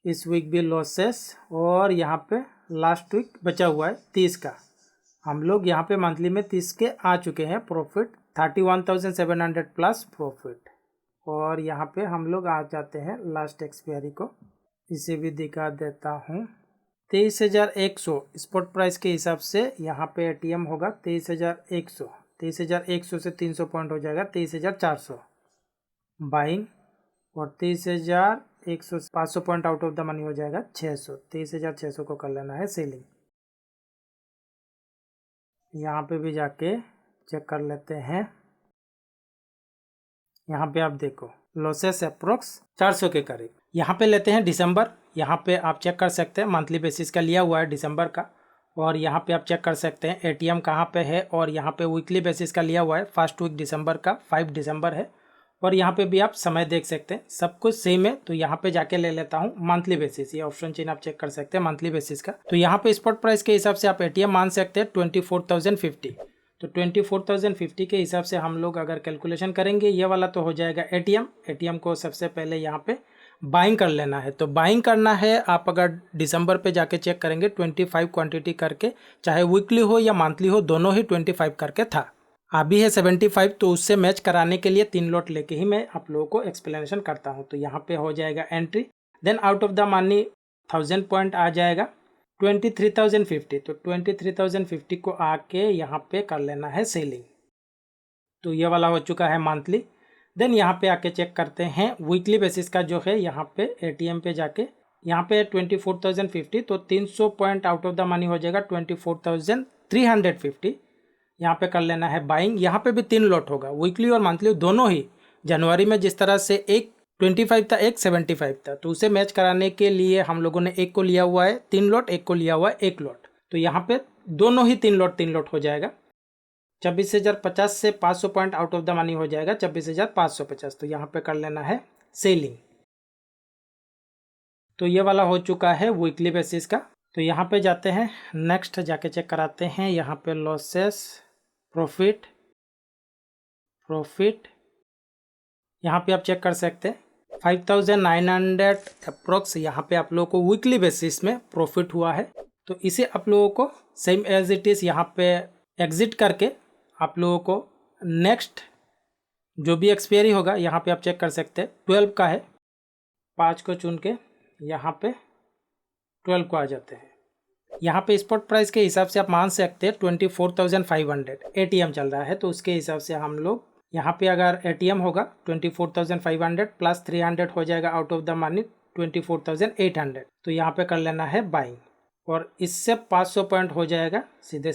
इस वीक भी लॉसेस, और यहाँ पे लास्ट वीक बचा हुआ है 30 का। हम लोग यहाँ पे मंथली में 30 के आ चुके हैं प्रॉफिट, 31,700 प्लस प्रॉफिट। और यहाँ पे हम लोग आ जाते हैं लास्ट एक्सपायरी को, इसे भी दिखा देता हूँ। 23,100 स्पॉट प्राइस के हिसाब से यहाँ पे एटीएम होगा 23,100। 23,100 से 300 पॉइंट हो जाएगा 23,400 बाइंग, और 23,100 500 point out of the money हो जाएगा 600। 23,600 को कर लेना है सेलिंग। यहाँ पे भी जाके चेक कर लेते हैं। यहाँ पे आप देखो लॉसेस अप्रोक्स 400 के करीब। यहाँ पे लेते हैं दिसंबर। यहाँ पे आप चेक कर सकते हैं मंथली बेसिस का लिया हुआ है दिसंबर का, और यहाँ पे आप चेक कर सकते हैं एटीएम कहाँ पे है, और यहाँ पे वीकली बेसिस का लिया हुआ है फर्स्ट वीक दिसंबर का, 5 दिसंबर है। और यहाँ पे भी आप समय देख सकते हैं, सब कुछ सेम है। तो यहाँ पे जाके ले लेता हूँ मंथली बेसिस, ये ऑप्शन चिन्ह आप चेक कर सकते हैं मंथली बेसिस का। तो यहाँ पे स्पॉट प्राइस के हिसाब से आप एटीएम मान सकते हैं 24,050। तो 24,050 के हिसाब से हम लोग अगर कैलकुलेशन करेंगे, ये वाला तो हो जाएगा एटीएम को सबसे पहले यहाँ पे बाइंग कर लेना है। तो बाइंग करना है, आप अगर दिसंबर पे जाके चेक करेंगे 25 क्वांटिटी करके, चाहे वीकली हो या मंथली हो, दोनों ही 25 करके था। अभी है 75, तो उससे मैच कराने के लिए 3 लॉट लेके ही मैं आप लोगों को एक्सप्लेनेशन करता हूँ। तो यहाँ पे हो जाएगा entry, then out of the money 1000 point आ जाएगा 23,050। तो 23,050 को आके यहाँ पे कर लेना है सेलिंग। तो ये वाला हो चुका है मंथली। देन यहाँ पे आके चेक करते हैं वीकली बेसिस का जो है, यहाँ पे एटीएम पे जाके यहाँ पे 24,050, तो 300 point out of the money हो जाएगा 24,350। यहाँ पे कर लेना है बाइंग। यहाँ पे भी 3 लॉट होगा, वीकली और मंथली दोनों ही। जनवरी में जिस तरह से एक 25 था, एक 75 था, तो उसे मैच कराने के लिए हम लोगों ने एक को लिया हुआ है 3 लॉट, एक को लिया हुआ है 1 लॉट। तो यहाँ पे दोनों ही 3 लॉट हो जाएगा। 26,050 से 500 point out of the money हो जाएगा 26,550। तो यहाँ पे कर लेना है सेलिंग। तो ये वाला हो चुका है वीकली बेसिस का। तो यहाँ पे जाते हैं, नेक्स्ट जाके चेक कराते हैं। यहाँ पे लॉसेस, प्रॉफिट, यहाँ पे आप चेक कर सकते हैं 5,900 अप्रोक्स यहाँ पे आप लोगों को वीकली बेसिस में प्रॉफिट हुआ है। तो इसे आप लोगों को सेम एज इट इज़ यहाँ पे एग्जिट करके आप लोगों को नेक्स्ट जो भी एक्सपायरी होगा यहाँ पे आप चेक कर सकते हैं। 12 का है, 5 को चुन के यहाँ पे 12 को आ जाते हैं। यहाँ पे स्पॉट प्राइस के हिसाब से आप मान सकते हैं 24,500 एटीएम चल रहा है, तो उसके हिसाब से हम लोग यहाँ पे अगर एटीएम होगा 24,500 प्लस 300 हो जाएगा आउट ऑफ द मनी 24,800। तो यहाँ पे कर लेना है बाइंग, और इससे 500 पॉइंट हो जाएगा सीधे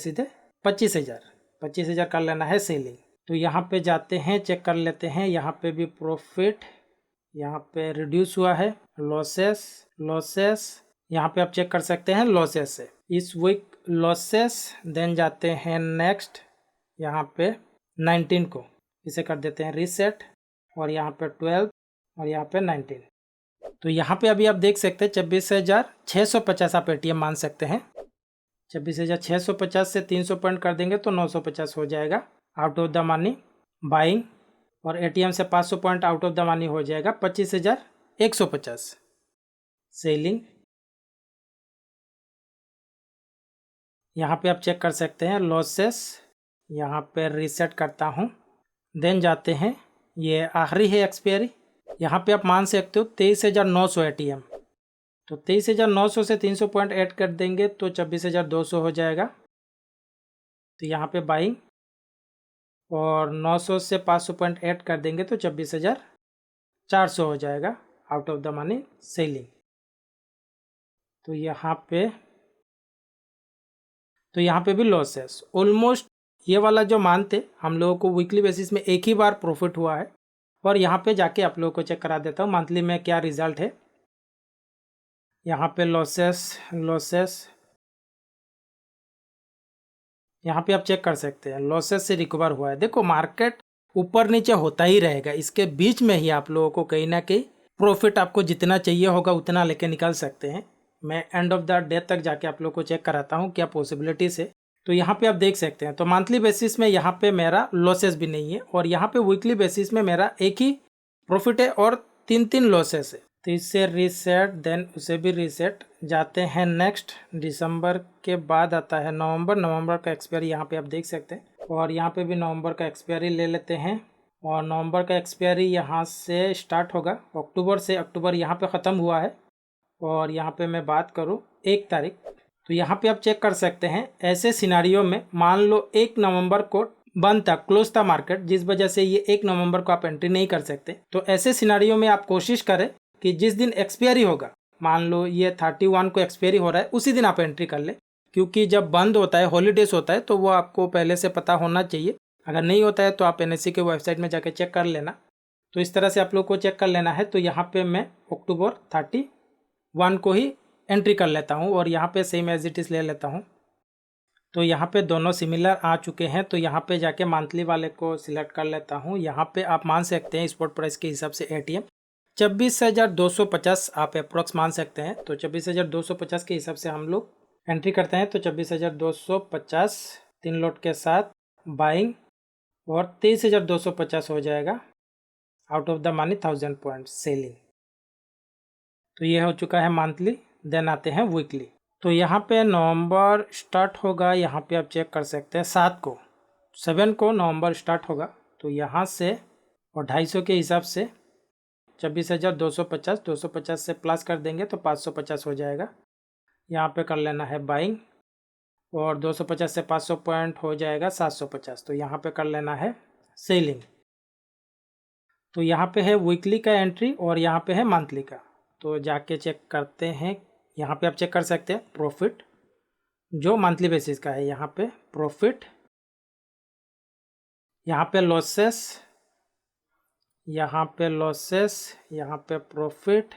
25,000 कर लेना है सेलिंग। तो यहाँ पे जाते हैं, चेक कर लेते हैं। यहाँ पे भी प्रॉफिट, यहाँ पे रिड्यूस हुआ है। लॉसेस यहाँ पे आप चेक कर सकते हैं लॉसेस से, इस वीक लॉसेस। देन जाते हैं नेक्स्ट, यहाँ पे 19 को इसे कर देते हैं रीसेट, और यहाँ पे 12 और यहाँ पे 19। तो यहाँ पे अभी आप देख सकते हैं 26,650 आप एटीएम मान सकते हैं। 26,650 से 300 पॉइंट कर देंगे तो 950 हो जाएगा out of the money buying, और एटीएम से 500 point out of the money हो जाएगा 25,150 सेलिंग। यहाँ पे आप चेक कर सकते हैं लॉसेस, यहाँ पे रीसेट करता हूँ। देन जाते हैं, ये आखिरी है एक्सपायरी। यहाँ पे आप मान सकते हो 23,900 एटीएम। तो 23,900 से 300 पॉइंट ऐड कर देंगे तो 26,200 हो जाएगा। तो यहाँ पे बाइंग, और 900 से 500 पॉइंट ऐड कर देंगे तो 26,400 हो जाएगा out of the money selling. तो यहाँ पे भी लॉसेस ऑलमोस्ट ये वाला जो मान थे हम लोगों को वीकली बेसिस में एक ही बार प्रॉफिट हुआ है। और यहाँ पे जाके आप लोगों को चेक करा देता हूँ मंथली में क्या रिजल्ट है। यहाँ पे लॉसेस यहाँ पे आप चेक कर सकते हैं लॉसेस से रिकवर हुआ है। देखो मार्केट ऊपर नीचे होता ही रहेगा, इसके बीच में ही आप लोगों को कहीं ना कहीं प्रॉफिट आपको जितना चाहिए होगा उतना लेके निकल सकते हैं। मैं एंड ऑफ द डे तक जाके आप लोगों को चेक कराता हूँ क्या पॉसिबिलिटीज है। तो यहाँ पे आप देख सकते हैं, तो मंथली बेसिस में यहाँ पे मेरा लॉसेस भी नहीं है, और यहाँ पे वीकली बेसिस में मेरा एक ही प्रॉफिट है और 3 लॉसेस है। तो इससे रीसेट, देन उसे भी रीसेट। जाते हैं नेक्स्ट, दिसंबर के बाद आता है नवंबर का एक्सपायरी यहाँ पे आप देख सकते हैं, और यहाँ पे भी नवंबर का एक्सपायरी ले लेते हैं। और नवंबर का एक्सपायरी यहाँ से स्टार्ट होगा अक्टूबर से, अक्टूबर यहाँ पे ख़त्म हुआ है। और यहाँ पे मैं बात करूँ 1 तारीख, तो यहाँ पे आप चेक कर सकते हैं ऐसे सिनारियो में मान लो 1 नवंबर को बंद था, क्लोज था मार्केट, जिस वजह से ये 1 नवंबर को आप एंट्री नहीं कर सकते। तो ऐसे सिनारियो में आप कोशिश करें कि जिस दिन एक्सपायरी होगा, मान लो ये 31 को एक्सपायरी हो रहा है, उसी दिन आप एंट्री कर ले, क्योंकि जब बंद होता है, हॉलीडेज होता है, तो वो आपको पहले से पता होना चाहिए। अगर नहीं होता है तो आप NSE के वेबसाइट में जाके चेक कर लेना। तो इस तरह से आप लोग को चेक कर लेना है। तो यहाँ पे मैं अक्टूबर 31 को ही एंट्री कर लेता हूँ, और यहाँ पे सेम एज इट इज़ ले लेता हूँ। तो यहाँ पे दोनों सिमिलर आ चुके हैं। तो यहाँ पे जाके मंथली वाले को सिलेक्ट कर लेता हूँ। यहाँ पे आप मान सकते हैं स्पॉट प्राइस के हिसाब से एटीएम 26,250 आप अप्रोक्स मान सकते हैं। तो 26,250 के हिसाब से हम लोग एंट्री करते हैं। तो 26,250 3 लॉट के साथ बाइंग, और 23,250 हो जाएगा out of the money 1000 point selling. तो ये हो चुका है मंथली। देन आते हैं वीकली। तो यहाँ पे नवंबर स्टार्ट होगा, यहाँ पे आप चेक कर सकते हैं 7 को नवंबर स्टार्ट होगा। तो यहाँ से और 250 के हिसाब से 26,250 250 से प्लस कर देंगे तो 550 हो जाएगा। यहाँ पे कर लेना है बाइंग, और 250 से 500 पॉइंट हो जाएगा 750। तो यहाँ पे कर लेना है सेलिंग। तो यहाँ पे है वीकली का एंट्री और यहाँ पे है मंथली का। तो जाके चेक करते हैं। यहाँ पे आप चेक कर सकते हैं प्रॉफिट जो मंथली बेसिस का है, यहाँ पे प्रॉफिट, यहाँ पे लॉसेस, यहाँ पे लॉसेस, यहाँ पे प्रॉफिट,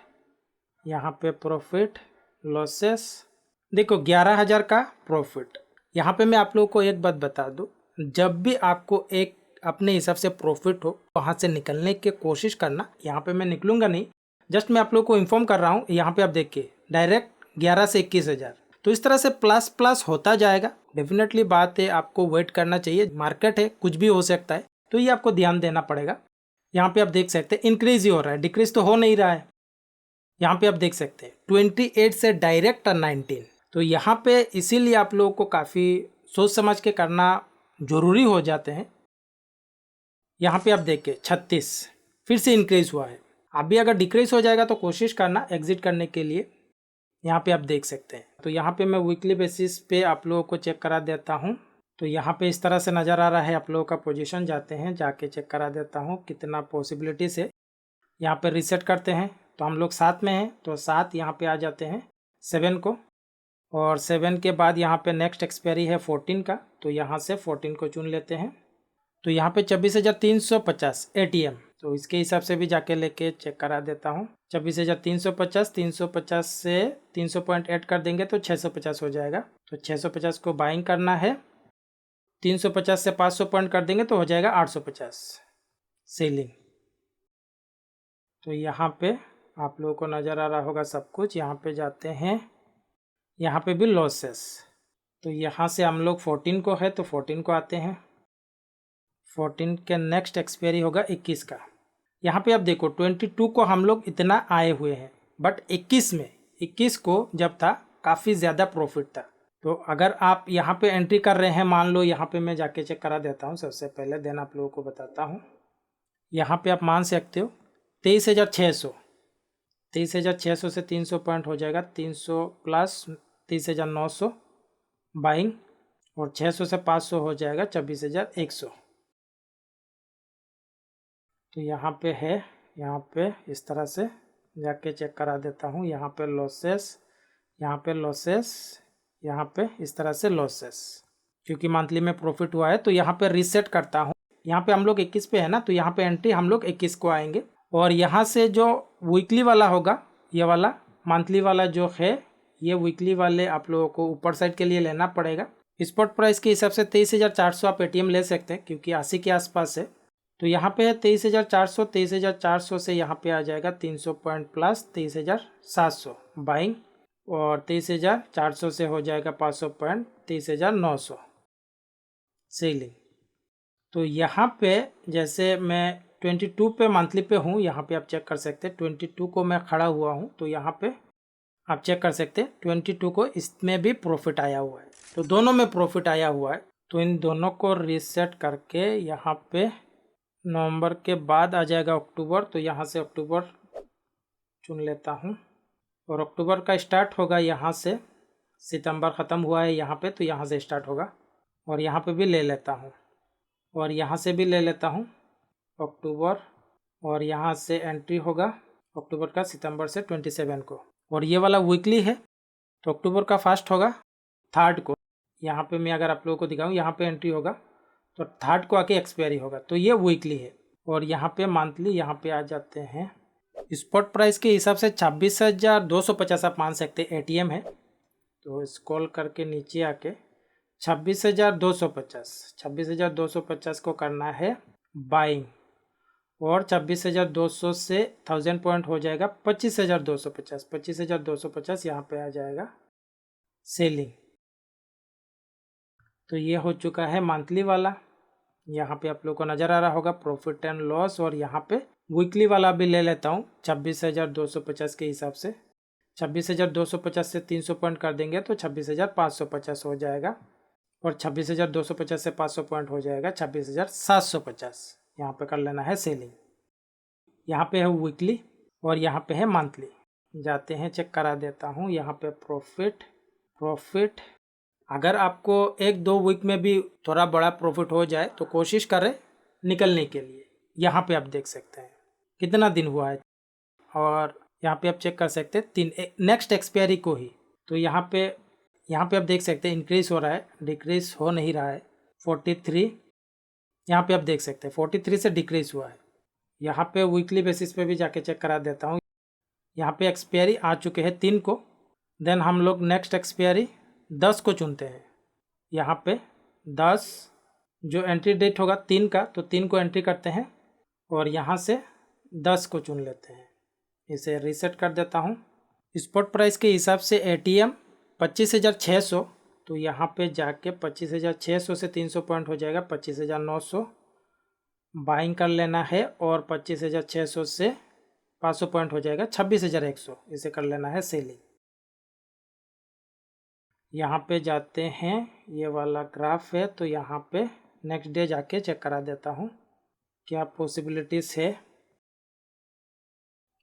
यहाँ पे प्रॉफिट लॉसेस। देखो 11,000 का प्रॉफिट। यहाँ पे मैं आप लोगों को एक बात बता दूँ, जब भी आपको एक अपने हिसाब से प्रॉफिट हो वहाँ से निकलने की कोशिश करना। यहाँ पे मैं निकलूँगा नहीं, जस्ट मैं आप लोगों को इन्फॉर्म कर रहा हूँ। यहाँ पे आप देखिए डायरेक्ट 11 से 21,000, तो इस तरह से प्लस प्लस होता जाएगा। डेफिनेटली बात है, आपको वेट करना चाहिए, मार्केट है, कुछ भी हो सकता है, तो ये आपको ध्यान देना पड़ेगा। यहाँ पे आप देख सकते हैं इंक्रीज ही हो रहा है, डिक्रीज तो हो नहीं रहा है। यहाँ पे आप देख सकते हैं 28 से डायरेक्ट 19, तो यहाँ पे इसीलिए आप लोगों को काफ़ी सोच समझ के करना जरूरी हो जाते हैं। यहाँ पे आप देखिए 36 फिर से इंक्रीज हुआ है। अभी अगर डिक्रीज हो जाएगा तो कोशिश करना एग्जिट करने के लिए। यहाँ पे आप देख सकते हैं। तो यहाँ पे मैं वीकली बेसिस पे आप लोगों को चेक करा देता हूँ। तो यहाँ पे इस तरह से नज़र आ रहा है आप लोगों का पोजीशन। जाते हैं, जाके चेक करा देता हूँ कितना पॉसिबिलिटीज है। यहाँ पे रीसेट करते हैं, तो हम लोग 7 में हैं, तो 7 यहाँ पे आ जाते हैं 7 को, और 7 के बाद यहाँ पे नेक्स्ट एक्सपायरी है 14 का, तो यहाँ से 14 को चुन लेते हैं। तो यहाँ पे 24,350 ATM, तो इसके हिसाब से भी जाके लेके चेक करा देता हूँ। 24,350, 350 से 300 पॉइंट ऐड कर देंगे तो 650 हो जाएगा। तो 650 को बाइंग करना है, 350 से 500 पॉइंट कर देंगे तो हो जाएगा 850 सेलिंग। तो यहाँ पे आप लोगों को नज़र आ रहा होगा सब कुछ। यहाँ पे जाते हैं, यहाँ पे भी लॉसेस, तो यहाँ से हम लोग 14 को है तो 14 को आते हैं। 14 के नेक्स्ट एक्सपायरी होगा 21 का। यहाँ पे आप देखो 22 को हम लोग इतना आए हुए हैं, बट 21 को जब था काफ़ी ज़्यादा प्रॉफिट था। तो अगर आप यहाँ पे एंट्री कर रहे हैं, मान लो यहाँ पे मैं जाके चेक करा देता हूँ सबसे पहले, देन आप लोगों को बताता हूँ। यहाँ पे आप मान सकते हो 23,600, 23,600 से 300 पॉइंट हो जाएगा, 300 प्लस 30,900 बाइंग, और 600 से 500 हो जाएगा 24,100। तो यहाँ पे है, यहाँ पे इस तरह से जाके चेक करा देता हूँ। यहाँ पे लॉसेस, यहाँ पे लॉसेस, यहाँ पे इस तरह से लॉसेस, क्योंकि मंथली में प्रॉफिट हुआ है। तो यहाँ पे रीसेट करता हूँ। यहाँ पे हम लोग 21 पे है ना, तो यहाँ पे एंट्री हम लोग 21 को आएंगे, और यहाँ से जो वीकली वाला होगा, ये वाला मंथली वाला जो है, ये वीकली वाले आप लोगों को ऊपर साइड के लिए लेना पड़ेगा। स्पॉट प्राइस के हिसाब से 23,400 आप ATM ले सकते हैं, क्योंकि 80 के आसपास है। तो यहाँ पे है 23,400, 23,400 से यहाँ पे आ जाएगा 300 पॉइंट प्लस 23,700 बाइंग, और 23,400 से हो जाएगा 500 पॉइंट 23,900 सेलिंग। तो यहाँ पे जैसे मैं 22 पे मंथली पे हूँ, यहाँ पे आप चेक कर सकते हैं 22 को मैं खड़ा हुआ हूँ, तो यहाँ पे आप चेक कर सकते हैं 22 को इसमें भी प्रॉफिट आया हुआ है। तो दोनों में प्रॉफिट आया हुआ है। तो इन दोनों को रीसेट करके यहाँ पे नवंबर के बाद आ जाएगा अक्टूबर, तो यहाँ से अक्टूबर चुन लेता हूँ, और अक्टूबर का स्टार्ट होगा यहाँ से। सितंबर ख़त्म हुआ है यहाँ पे, तो यहाँ से स्टार्ट होगा, और यहाँ पे भी ले लेता हूँ, और यहाँ से भी ले लेता हूँ अक्टूबर, और यहाँ से एंट्री होगा अक्टूबर का सितंबर से 27 को, और ये वाला वीकली है, तो अक्टूबर का फर्स्ट होगा 3rd को। यहाँ पे मैं अगर आप लोगों को दिखाऊँ, यहाँ पे एंट्री होगा तो 3rd को आके एक्सपायरी होगा, तो ये वीकली है। और यहाँ पे मंथली, यहाँ पे आ जाते हैं स्पॉट प्राइस के हिसाब से 26,250 आप मान सकते हैं ATM है। तो स्क्रॉल करके नीचे आके 26,250 को करना है बाइंग, और 26,200 से 1000 पॉइंट हो जाएगा 25,250 यहाँ पे आ जाएगा सेलिंग। तो ये हो चुका है मंथली वाला। यहाँ पे आप लोग को नज़र आ रहा होगा प्रॉफिट एंड लॉस, और यहाँ पे वीकली वाला भी ले लेता हूँ 26,250 के हिसाब से। 26,250 से 300 पॉइंट कर देंगे तो 26,550 हो जाएगा, और 26,250 से 500 पॉइंट हो जाएगा 26,750। यहाँ पे कर लेना है सेलिंग। यहाँ पे है वीकली और यहाँ पे है मंथली। जाते हैं, चेक करा देता हूँ। यहाँ पे प्रॉफिट अगर आपको 1-2 वीक में भी थोड़ा बड़ा प्रॉफिट हो जाए तो कोशिश करें निकलने के लिए। यहाँ पे आप देख सकते हैं कितना दिन हुआ है, और यहाँ पे आप चेक कर सकते हैं 3 नेक्स्ट एक्सपायरी को ही। तो यहाँ पे आप देख सकते हैं इंक्रीज हो रहा है, डिक्रीज हो नहीं रहा है। 43 यहाँ पे आप देख सकते हैं 43 से डिक्रीज हुआ है। यहाँ पे वीकली बेसिस पे भी जाके चेक करा देता हूँ। यहाँ पे एक्सपायरी आ चुके हैं 3 को। देन हम लोग नेक्स्ट एक्सपायरी 10 को चुनते हैं। यहाँ पे 10 जो एंट्री डेट होगा 3 का, तो 3 को एंट्री करते हैं और यहाँ से 10 को चुन लेते हैं। इसे रीसेट कर देता हूँ। स्पॉट प्राइस के हिसाब से ATM 25,600, तो यहाँ पे जाके 25,600 से 300 पॉइंट हो जाएगा 25,900 बाइंग कर लेना है, और 25,600 से 500 पॉइंट हो जाएगा 26,100, इसे कर लेना है सेलिंग। यहाँ पे जाते हैं, ये वाला ग्राफ है, तो यहाँ पे नेक्स्ट डे जाके चेक करा देता हूँ क्या पॉसिबिलिटीज़ है।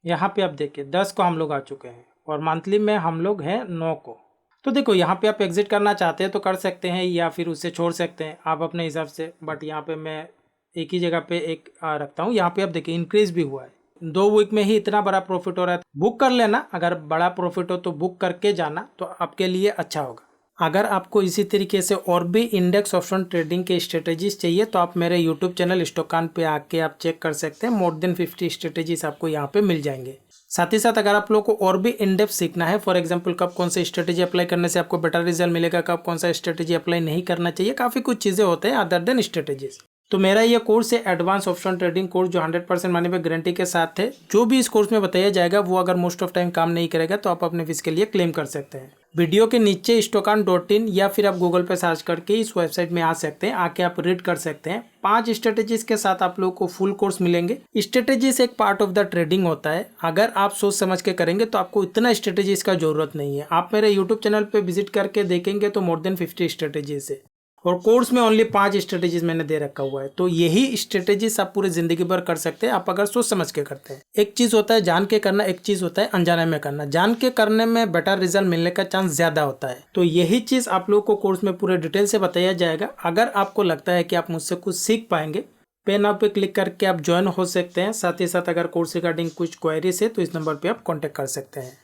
यहाँ पे आप देखिए 10 को हम लोग आ चुके हैं और मंथली में हम लोग हैं 9 को। तो देखो यहाँ पे आप एग्जिट करना चाहते हैं तो कर सकते हैं, या फिर उससे छोड़ सकते हैं आप अपने हिसाब से। बट यहाँ पे मैं एक ही जगह पे एक रखता हूँ। यहाँ पे आप देखिए इंक्रीज भी हुआ है, 2 वीक में ही इतना बड़ा प्रॉफिट हो रहा है। बुक कर लेना, अगर बड़ा प्रॉफिट हो तो बुक करके जाना, तो आपके लिए अच्छा होगा। अगर आपको इसी तरीके से और भी इंडेक्स ऑप्शन ट्रेडिंग के स्ट्रेटेजीज चाहिए तो आप मेरे यूट्यूब चैनल स्टॉकान पे आके आप चेक कर सकते हैं। मोर देन 50 स्ट्रेटेजीज आपको यहाँ पे मिल जाएंगे। साथ ही साथ अगर आप लोगों को और भी इन डेप्थ सीखना है, फॉर एग्जांपल कब कौन सा स्ट्रेटेजी अप्लाई करने से आपको बेटर रिजल्ट मिलेगा, कब कौन सा स्ट्रेटेजी अप्लाई नहीं करना चाहिए, काफ़ी कुछ चीज़ें होते हैं अदर देन स्ट्रेटेजीज। तो मेरा ये कोर्स है एडवांस ऑप्शन ट्रेडिंग कोर्स, जो 100% मनी बैक गारंटी के साथ है। जो भी इस कोर्स में बताया जाएगा वो अगर मोस्ट ऑफ टाइम काम नहीं करेगा तो आप अपने फीस के लिए क्लेम कर सकते हैं। वीडियो के नीचे stockan.in या फिर आप गूगल पे सर्च करके इस वेबसाइट में आ सकते हैं, आके आप रीड कर सकते हैं। 5 स्ट्रेटेजीज के साथ आप लोगों को फुल कोर्स मिलेंगे। स्ट्रेटेजीज एक पार्ट ऑफ द ट्रेडिंग होता है, अगर आप सोच समझ के करेंगे तो आपको इतना स्ट्रेटेजीज का जरूरत नहीं है। आप मेरे यूट्यूब चैनल पे विजिट करके देखेंगे तो मोर देन 50 स्ट्रेटेजीज है, और कोर्स में ओनली 5 स्ट्रेटेजीज मैंने दे रखा हुआ है। तो यही स्ट्रेटेजीज आप पूरी जिंदगी भर कर सकते हैं, आप अगर सोच समझ के करते हैं। एक चीज होता है जान के करना, एक चीज होता है अनजाने में करना। जान के करने में बेटर रिजल्ट मिलने का चांस ज्यादा होता है। तो यही चीज आप लोगों को कोर्स में पूरे डिटेल से बताया जाएगा। अगर आपको लगता है कि आप मुझसे कुछ सीख पाएंगे, पे नाउ पे क्लिक करके आप ज्वाइन हो सकते हैं। साथ ही साथ अगर कोर्स रिगार्डिंग कुछ क्वेरीज है तो इस नंबर पे आप कॉन्टेक्ट कर सकते हैं।